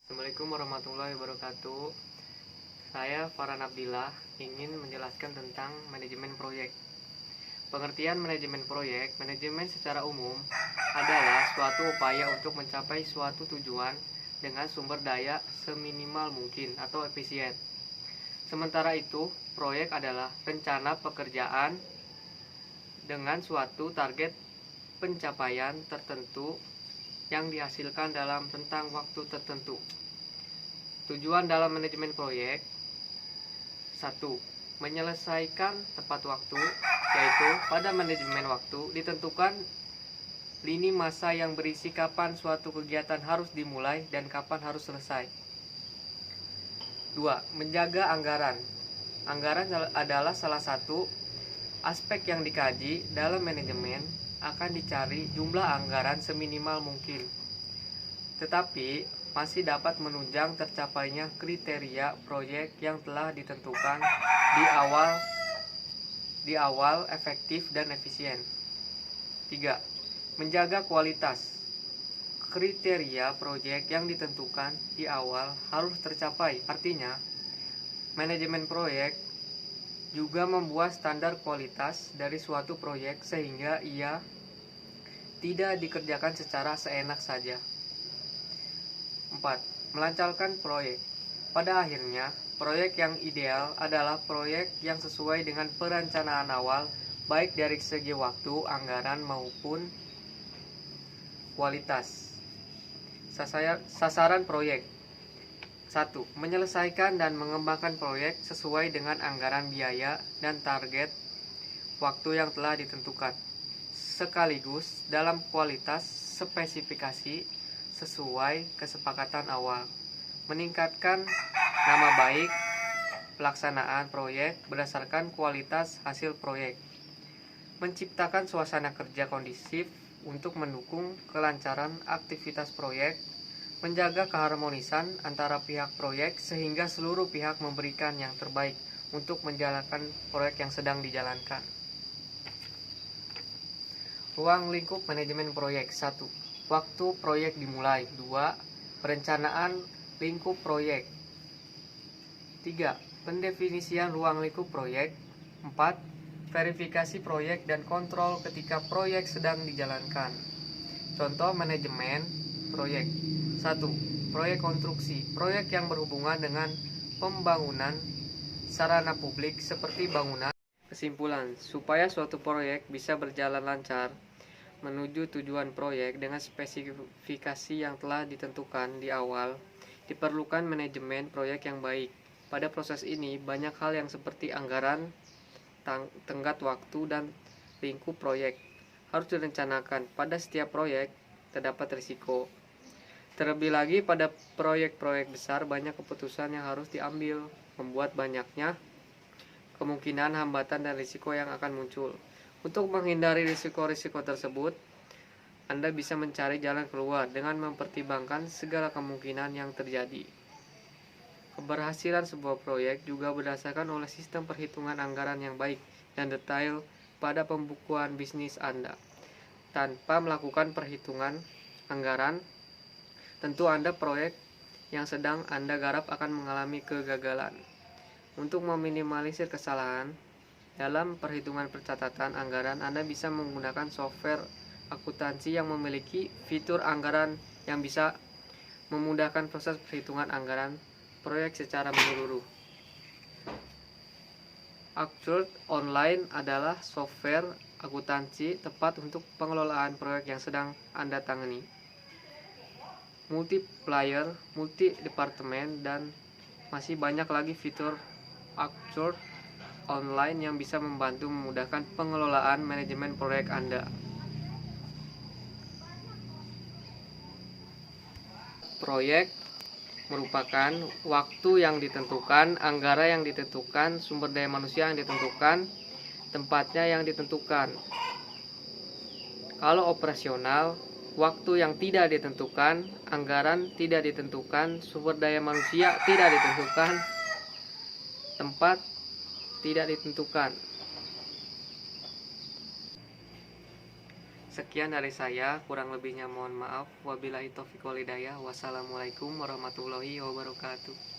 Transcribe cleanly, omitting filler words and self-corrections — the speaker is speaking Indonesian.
Assalamualaikum warahmatullahi wabarakatuh. Saya Farhan Abdillah ingin menjelaskan tentang manajemen proyek. Pengertian manajemen proyek, manajemen secara umum adalah suatu upaya untuk mencapai suatu tujuan dengan sumber daya seminimal mungkin atau efisien. Sementara itu, proyek adalah rencana pekerjaan dengan suatu target pencapaian tertentu yang dihasilkan dalam rentang waktu tertentu. Tujuan dalam manajemen proyek: 1. Menyelesaikan tepat waktu, yaitu pada manajemen waktu ditentukan lini masa yang berisi kapan suatu kegiatan harus dimulai dan kapan harus selesai. 2. Menjaga anggaran. Anggaran adalah salah satu aspek yang dikaji dalam manajemen. Akan dicari jumlah anggaran seminimal mungkin, tetapi masih dapat menunjang tercapainya kriteria proyek yang telah ditentukan di awal efektif dan efisien. 3. Menjaga kualitas. Kriteria proyek yang ditentukan di awal harus tercapai. Artinya, manajemen proyek juga membuat standar kualitas dari suatu proyek sehingga ia tidak dikerjakan secara seenak saja. 4. Melancarkan proyek. Pada akhirnya, proyek yang ideal adalah proyek yang sesuai dengan perencanaan awal, baik dari segi waktu, anggaran, maupun kualitas. Sasaran proyek. 1. Menyelesaikan dan mengembangkan proyek sesuai dengan anggaran biaya dan target waktu yang telah ditentukan, sekaligus dalam kualitas spesifikasi sesuai kesepakatan awal. Meningkatkan nama baik pelaksanaan proyek berdasarkan kualitas hasil proyek. Menciptakan suasana kerja kondusif untuk mendukung kelancaran aktivitas proyek. Menjaga keharmonisan antara pihak proyek sehingga seluruh pihak memberikan yang terbaik untuk menjalankan proyek yang sedang dijalankan. Ruang lingkup manajemen proyek. 1. Waktu proyek dimulai. 2. Perencanaan lingkup proyek. 3. Pendefinisian ruang lingkup proyek. 4. Verifikasi proyek dan kontrol ketika proyek sedang dijalankan. Contoh manajemen proyek. 1. Proyek konstruksi. Proyek yang berhubungan dengan pembangunan sarana publik seperti bangunan. Kesimpulan: supaya suatu proyek bisa berjalan lancar menuju tujuan proyek dengan spesifikasi yang telah ditentukan di awal, diperlukan manajemen proyek yang baik. Pada proses ini, banyak hal yang seperti anggaran, tenggat waktu, dan lingkup proyek harus direncanakan. Pada setiap proyek terdapat risiko. Terlebih lagi pada proyek-proyek besar, banyak keputusan yang harus diambil, membuat banyaknya kemungkinan hambatan dan risiko yang akan muncul. Untuk menghindari risiko-risiko tersebut, Anda bisa mencari jalan keluar dengan mempertimbangkan segala kemungkinan yang terjadi. Keberhasilan sebuah proyek juga berdasarkan oleh sistem perhitungan anggaran yang baik dan detail pada pembukuan bisnis Anda. Tanpa melakukan perhitungan anggaran, tentu proyek yang sedang Anda garap akan mengalami kegagalan. Untuk meminimalisir kesalahan dalam perhitungan pencatatan anggaran, Anda bisa menggunakan software akuntansi yang memiliki fitur anggaran yang bisa memudahkan proses perhitungan anggaran proyek secara menyeluruh. Acrobat Online adalah software akuntansi tepat untuk pengelolaan proyek yang sedang Anda tangani. Multiplier, multi departemen, dan masih banyak lagi fitur Acrobat Online yang bisa membantu memudahkan pengelolaan manajemen proyek Anda. Proyek merupakan waktu yang ditentukan, anggaran yang ditentukan, sumber daya manusia yang ditentukan, tempatnya yang ditentukan. Kalau operasional, waktu yang tidak ditentukan, anggaran tidak ditentukan, sumber daya manusia tidak ditentukan, tempat tidak ditentukan. Sekian dari saya, kurang lebihnya mohon maaf. Wabillahi taufiq wal hidayah. Wassalamualaikum warahmatullahi wabarakatuh.